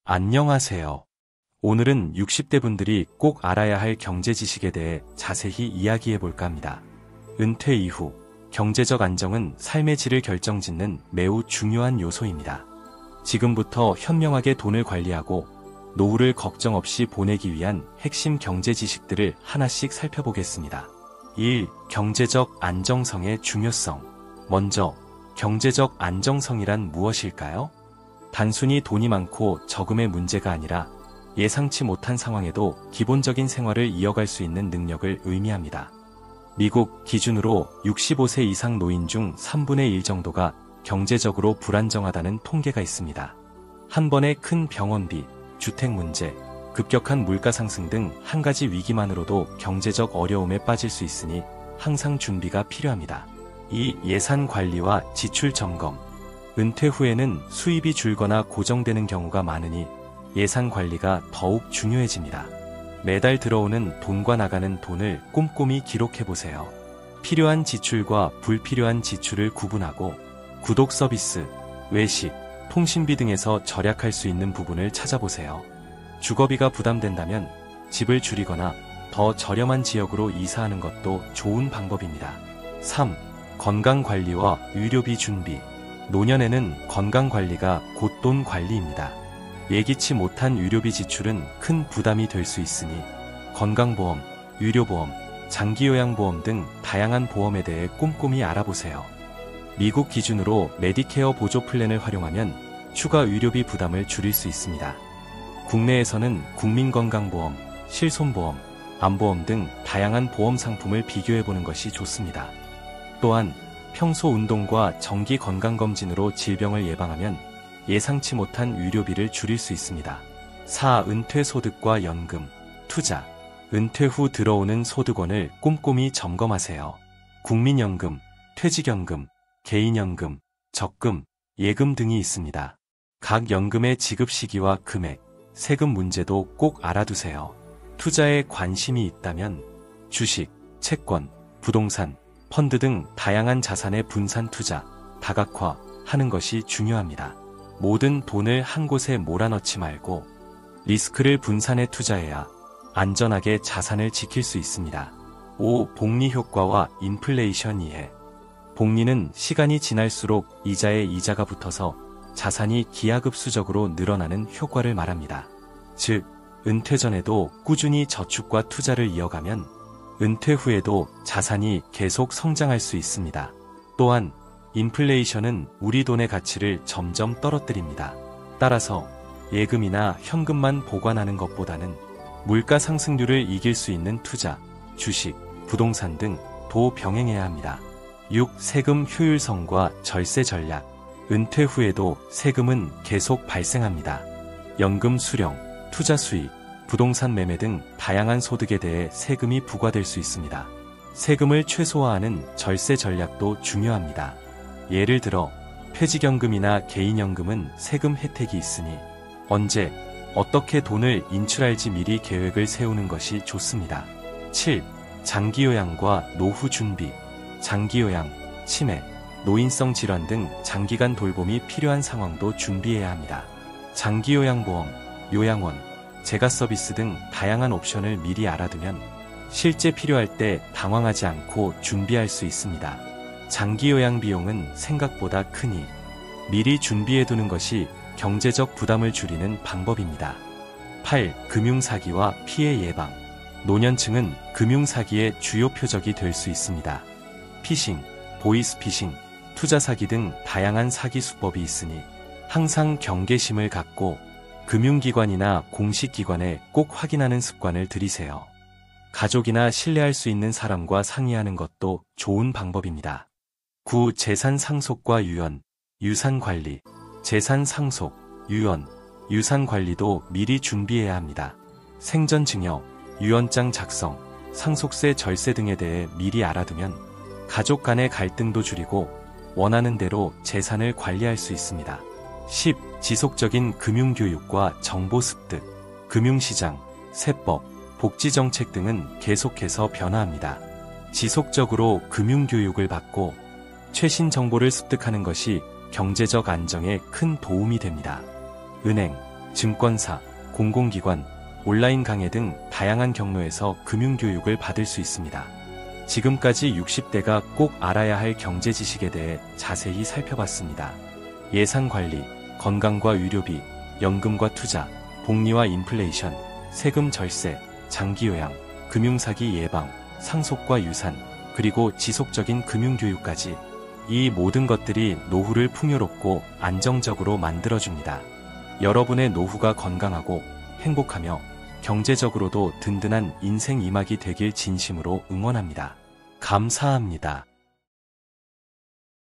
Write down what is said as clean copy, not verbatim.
안녕하세요. 오늘은 60대 분들이 꼭 알아야 할 경제 지식에 대해 자세히 이야기해 볼까 합니다. 은퇴 이후 경제적 안정은 삶의 질을 결정짓는 매우 중요한 요소입니다. 지금부터 현명하게 돈을 관리하고 노후를 걱정 없이 보내기 위한 핵심 경제 지식들을 하나씩 살펴보겠습니다. 1. 경제적 안정성의 중요성. 먼저, 경제적 안정성이란 무엇일까요? 단순히 돈이 많고 적음의 문제가 아니라 예상치 못한 상황에도 기본적인 생활을 이어갈 수 있는 능력을 의미합니다. 미국 기준으로 65세 이상 노인 중 3분의 1 정도가 경제적으로 불안정하다는 통계가 있습니다. 한 번의 큰 병원비, 주택 문제, 급격한 물가 상승 등 한 가지 위기만으로도 경제적 어려움에 빠질 수 있으니 항상 준비가 필요합니다. 2. 예산 관리와 지출 점검. 은퇴 후에는 수입이 줄거나 고정되는 경우가 많으니 예산 관리가 더욱 중요해집니다. 매달 들어오는 돈과 나가는 돈을 꼼꼼히 기록해보세요. 필요한 지출과 불필요한 지출을 구분하고 구독 서비스, 외식, 통신비 등에서 절약할 수 있는 부분을 찾아보세요. 주거비가 부담된다면 집을 줄이거나 더 저렴한 지역으로 이사하는 것도 좋은 방법입니다. 3. 건강관리와 의료비 준비. 노년에는 건강관리가 곧 돈 관리입니다. 예기치 못한 의료비 지출은 큰 부담이 될 수 있으니 건강보험, 의료보험, 장기요양보험 등 다양한 보험에 대해 꼼꼼히 알아보세요. 미국 기준으로 메디케어 보조 플랜을 활용하면 추가 의료비 부담을 줄일 수 있습니다. 국내에서는 국민건강보험, 실손보험, 암보험 등 다양한 보험 상품을 비교해보는 것이 좋습니다. 또한 평소 운동과 정기 건강검진으로 질병을 예방하면 예상치 못한 의료비를 줄일 수 있습니다. 4. 은퇴 소득과 연금, 투자. 은퇴 후 들어오는 소득원을 꼼꼼히 점검하세요. 국민연금, 퇴직연금, 개인연금, 적금, 예금 등이 있습니다. 각 연금의 지급 시기와 금액, 세금 문제도 꼭 알아두세요. 투자에 관심이 있다면 주식, 채권, 부동산, 펀드 등 다양한 자산의 분산 투자, 다각화 하는 것이 중요합니다. 모든 돈을 한 곳에 몰아넣지 말고 리스크를 분산해 투자해야 안전하게 자산을 지킬 수 있습니다. 5. 복리 효과와 인플레이션 이해. 복리는 시간이 지날수록 이자에 이자가 붙어서 자산이 기하급수적으로 늘어나는 효과를 말합니다. 즉, 은퇴 전에도 꾸준히 저축과 투자를 이어가면 은퇴 후에도 자산이 계속 성장할 수 있습니다. 또한 인플레이션은 우리 돈의 가치를 점점 떨어뜨립니다. 따라서 예금이나 현금만 보관하는 것보다는 물가 상승률을 이길 수 있는 투자, 주식, 부동산 등 도 병행해야 합니다. 6. 세금 효율성과 절세 전략. 은퇴 후에도 세금은 계속 발생합니다. 연금 수령, 투자 수익, 부동산 매매 등 다양한 소득에 대해 세금이 부과될 수 있습니다. 세금을 최소화하는 절세 전략도 중요합니다. 예를 들어 퇴직연금이나 개인연금은 세금 혜택이 있으니 언제, 어떻게 돈을 인출할지 미리 계획을 세우는 것이 좋습니다. 7. 장기요양과 노후 준비. 장기요양, 치매, 노인성 질환 등 장기간 돌봄이 필요한 상황도 준비해야 합니다. 장기요양보험, 요양원, 재가 서비스 등 다양한 옵션을 미리 알아두면 실제 필요할 때 당황하지 않고 준비할 수 있습니다. 장기요양 비용은 생각보다 크니 미리 준비해두는 것이 경제적 부담을 줄이는 방법입니다. 8. 금융사기와 피해 예방. 노년층은 금융사기의 주요 표적이 될 수 있습니다. 피싱, 보이스피싱, 투자사기 등 다양한 사기 수법이 있으니 항상 경계심을 갖고 금융기관이나 공식기관에 꼭 확인하는 습관을 들이세요. 가족이나 신뢰할 수 있는 사람과 상의하는 것도 좋은 방법입니다. 9. 재산 상속과 유언, 유산 관리. 재산 상속, 유언, 유산 관리도 미리 준비해야 합니다. 생전 증여, 유언장 작성, 상속세 절세 등에 대해 미리 알아두면 가족 간의 갈등도 줄이고 원하는 대로 재산을 관리할 수 있습니다. 10. 지속적인 금융교육과 정보 습득. 금융시장, 세법, 복지정책 등은 계속해서 변화합니다. 지속적으로 금융교육을 받고 최신 정보를 습득하는 것이 경제적 안정에 큰 도움이 됩니다. 은행, 증권사, 공공기관, 온라인 강의 등 다양한 경로에서 금융교육을 받을 수 있습니다. 지금까지 60대가 꼭 알아야 할 경제 지식에 대해 자세히 살펴봤습니다. 예산관리, 건강과 의료비, 연금과 투자, 복리와 인플레이션, 세금 절세, 장기요양, 금융사기 예방, 상속과 유산, 그리고 지속적인 금융교육까지 이 모든 것들이 노후를 풍요롭고 안정적으로 만들어줍니다. 여러분의 노후가 건강하고 행복하며 경제적으로도 든든한 인생 이막이 되길 진심으로 응원합니다. 감사합니다.